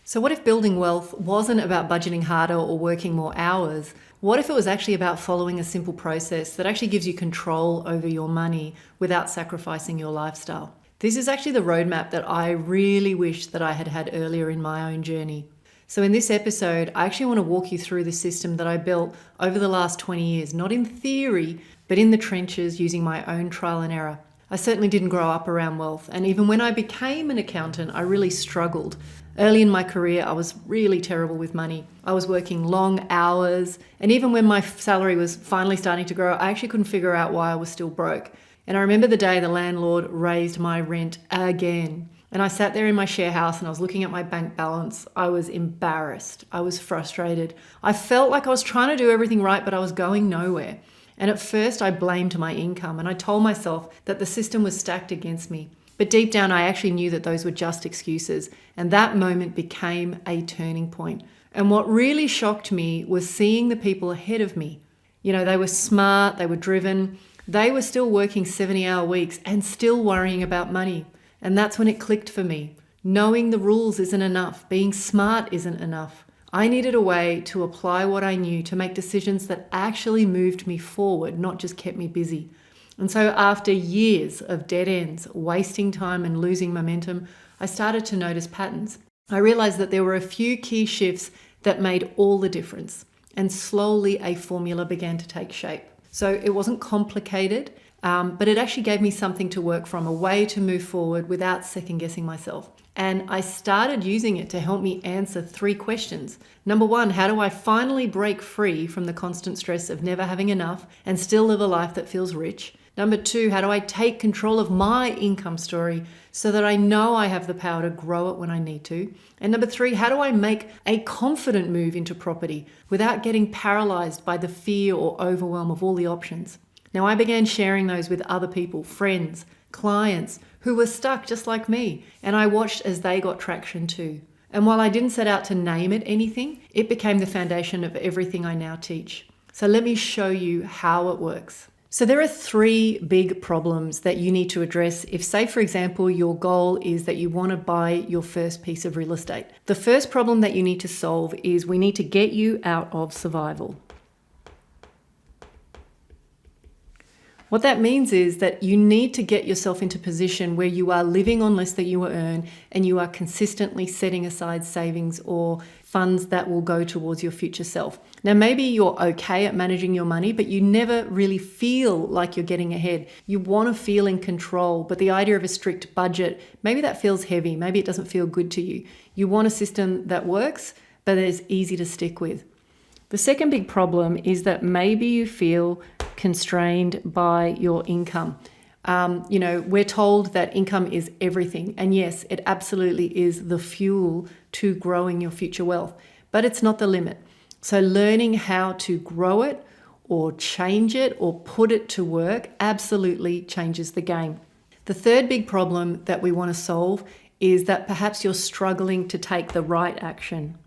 So what if building wealth wasn't about budgeting harder or working more hours? What if it was actually about following a simple process that actually gives you control over your money without sacrificing your lifestyle? This is actually the roadmap that I really wish that I had had earlier in my own journey. So in this episode, I actually want to walk you through the system that I built over the last 20 years, not in theory, but in the trenches using my own trial and error. I certainly didn't grow up around wealth, and even when I became an accountant, I really struggled. Early in my career, I was really terrible with money. I was working long hours, and even when my salary was finally starting to grow, I actually couldn't figure out why I was still broke. And I remember the day the landlord raised my rent again. And I sat there in my share house and I was looking at my bank balance. I was embarrassed. I was frustrated. I felt like I was trying to do everything right, but I was going nowhere. And at first I blamed my income and I told myself that the system was stacked against me. But deep down, I actually knew that those were just excuses. And that moment became a turning point. And what really shocked me was seeing the people ahead of me. You know, they were smart, they were driven, they were still working 70-hour weeks and still worrying about money. And that's when it clicked for me. Knowing the rules isn't enough. Being smart isn't enough. I needed a way to apply what I knew to make decisions that actually moved me forward, not just kept me busy. And so after years of dead ends, wasting time and losing momentum, I started to notice patterns. I realized that there were a few key shifts that made all the difference. And slowly a formula began to take shape. So it wasn't complicated, but it actually gave me something to work from, a way to move forward without second guessing myself. And I started using it to help me answer 3 questions. Number 1, how do I finally break free from the constant stress of never having enough and still live a life that feels rich? Number 2, how do I take control of my income story so that I know I have the power to grow it when I need to? And number 3, how do I make a confident move into property without getting paralyzed by the fear or overwhelm of all the options? Now, I began sharing those with other people, friends, clients who were stuck just like me, and I watched as they got traction too. And while I didn't set out to name it anything, it became the foundation of everything I now teach. So let me show you how it works. So there are 3 big problems that you need to address if, say, for example, your goal is that you want to buy your first piece of real estate. The first problem that you need to solve is we need to get you out of survival. What that means is that you need to get yourself into a position where you are living on less that you earn and you are consistently setting aside savings or funds that will go towards your future self. Now, maybe you're okay at managing your money, but you never really feel like you're getting ahead. You want to feel in control, but the idea of a strict budget, maybe that feels heavy. Maybe it doesn't feel good to you. You want a system that works, but is easy to stick with. The second big problem is that maybe you feel constrained by your income. We're told that income is everything. And yes, it absolutely is the fuel to growing your future wealth, but it's not the limit. So learning how to grow it or change it or put it to work absolutely changes the game. The third big problem that we want to solve is that perhaps you're struggling to take the right action.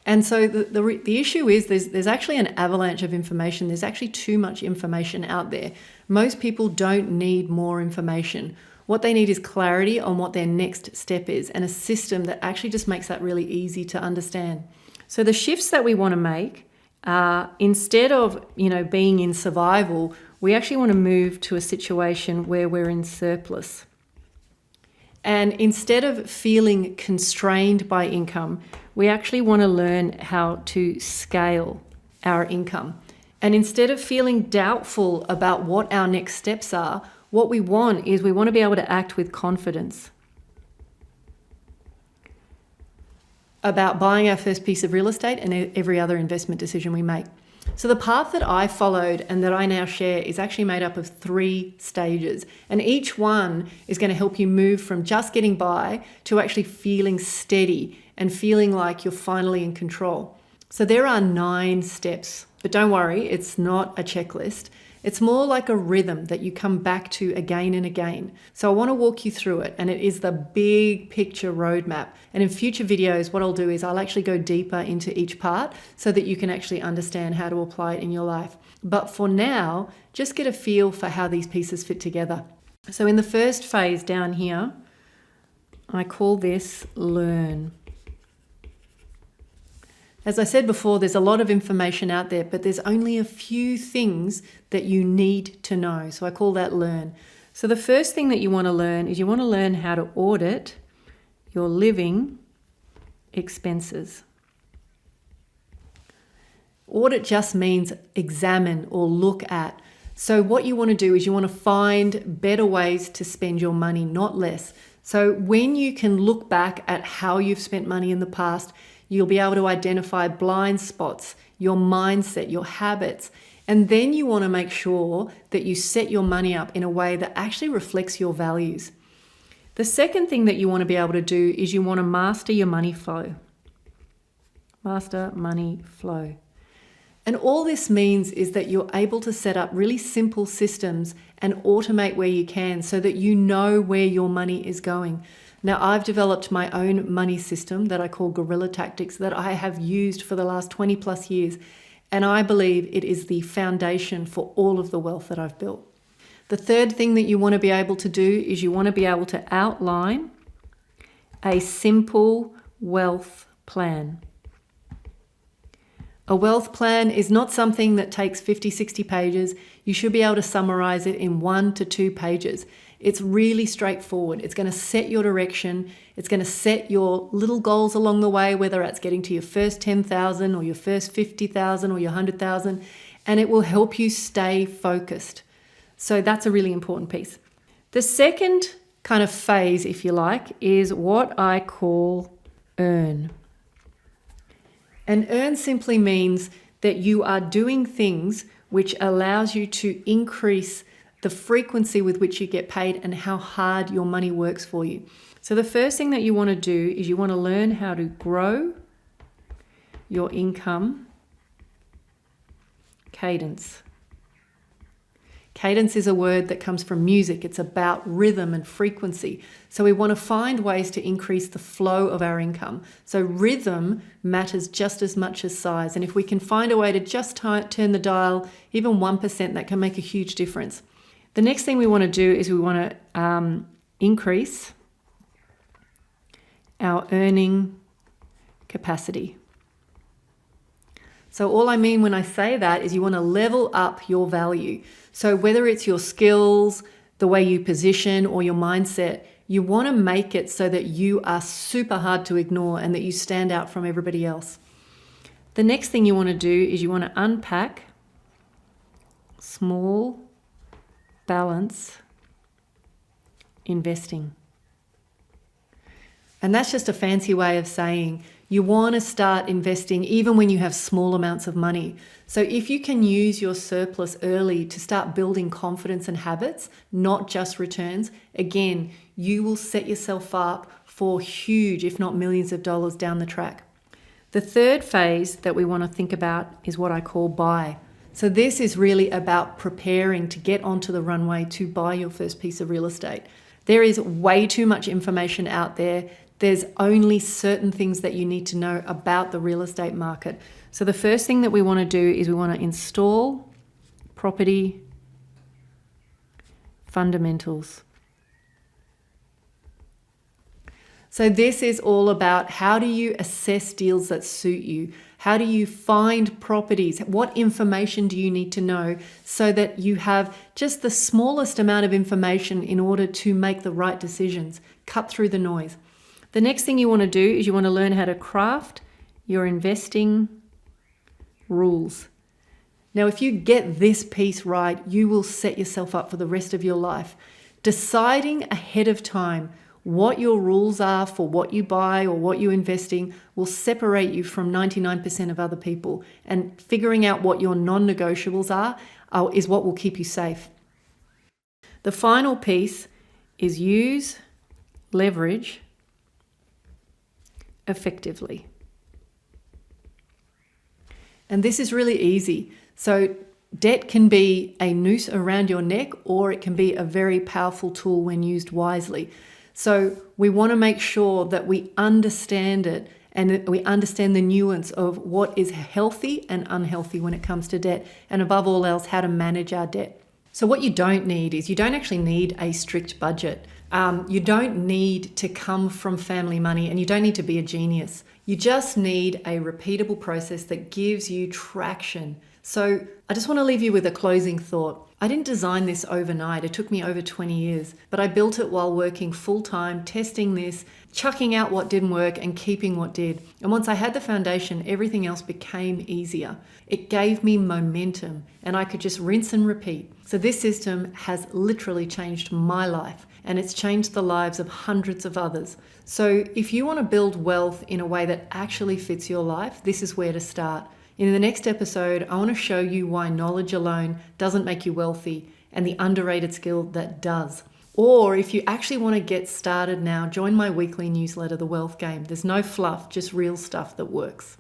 And so the issue is there's actually an avalanche of information. There's actually too much information out there. Most people don't need more information. What they need is clarity on what their next step is and a system that actually just makes that really easy to understand. So the shifts that we want to make are, instead of being in survival, we actually want to move to a situation where we're in surplus. And instead of feeling constrained by income, we actually want to learn how to scale our income. And instead of feeling doubtful about what our next steps are, what we want to be able to act with confidence about buying our first piece of real estate and every other investment decision we make. So the path that I followed and that I now share is actually made up of 3 stages. And each one is going to help you move from just getting by to actually feeling steady and feeling like you're finally in control. So there are 9 steps, but don't worry, it's not a checklist. It's more like a rhythm that you come back to again and again. So I want to walk you through it, and it is the big picture roadmap. And in future videos, what I'll do is I'll actually go deeper into each part so that you can actually understand how to apply it in your life. But for now, just get a feel for how these pieces fit together. So in the first phase down here, I call this learn. As I said before, there's a lot of information out there, but there's only a few things that you need to know. So I call that learn. So the first thing that you want to learn is you want to learn how to audit your living expenses. Audit just means examine or look at. So what you want to do is you want to find better ways to spend your money, not less. So when you can look back at how you've spent money in the past, you'll be able to identify blind spots, your mindset, your habits, and then you want to make sure that you set your money up in a way that actually reflects your values. The second thing that you want to be able to do is you want to master your money flow. Master money flow. And all this means is that you're able to set up really simple systems and automate where you can so that you know where your money is going. Now, I've developed my own money system that I call Guerrilla Tactics that I have used for the last 20 plus years. And I believe it is the foundation for all of the wealth that I've built. The third thing that you want to be able to do is you want to be able to outline a simple wealth plan. A wealth plan is not something that takes 50, 60 pages. You should be able to summarize it in 1 to 2 pages. It's really straightforward. It's going to set your direction. It's going to set your little goals along the way, whether it's getting to your first 10,000 or your first 50,000 or your 100,000, and it will help you stay focused. So that's a really important piece. The second kind of phase, if you like, is what I call earn. And earn simply means that you are doing things which allows you to increase the frequency with which you get paid and how hard your money works for you. So the first thing that you want to do is you want to learn how to grow your income cadence. Cadence is a word that comes from music. It's about rhythm and frequency. So we want to find ways to increase the flow of our income. So rhythm matters just as much as size. And if we can find a way to just turn the dial even 1%, that can make a huge difference. The next thing we want to do is we want to increase our earning capacity. So all I mean when I say that is you want to level up your value. So whether it's your skills, the way you position, or your mindset, you want to make it so that you are super hard to ignore and that you stand out from everybody else. The next thing you want to do is you want to unpack small balance investing. And that's just a fancy way of saying you want to start investing even when you have small amounts of money. So if you can use your surplus early to start building confidence and habits, not just returns, again, you will set yourself up for huge, if not millions of dollars down the track. The third phase that we want to think about is what I call buy. So this is really about preparing to get onto the runway to buy your first piece of real estate. There is way too much information out there. There's only certain things that you need to know about the real estate market. So the first thing that we want to do is we want to install property fundamentals. So this is all about how do you assess deals that suit you? How do you find properties? What information do you need to know so that you have just the smallest amount of information in order to make the right decisions, cut through the noise? The next thing you want to do is you want to learn how to craft your investing rules. Now, if you get this piece right, you will set yourself up for the rest of your life. Deciding ahead of time what your rules are for what you buy or what you're investing will separate you from 99% of other people. And figuring out what your non-negotiables are is what will keep you safe. The final piece is use leverage effectively. And this is really easy. So debt can be a noose around your neck, or it can be a very powerful tool when used wisely. So we want to make sure that we understand it and that we understand the nuance of what is healthy and unhealthy when it comes to debt, and above all else, how to manage our debt. So what you don't need is you don't actually need a strict budget. You don't need to come from family money, and you don't need to be a genius. You just need a repeatable process that gives you traction. So I just want to leave you with a closing thought. I didn't design this overnight. It took me over 20 years, but I built it while working full time, testing this, chucking out what didn't work and keeping what did. And once I had the foundation, everything else became easier. It gave me momentum and I could just rinse and repeat. So this system has literally changed my life, and it's changed the lives of hundreds of others. So if you want to build wealth in a way that actually fits your life, this is where to start. In the next episode, I want to show you why knowledge alone doesn't make you wealthy and the underrated skill that does. Or if you actually want to get started now, join my weekly newsletter, The Wealth Game. There's no fluff, just real stuff that works.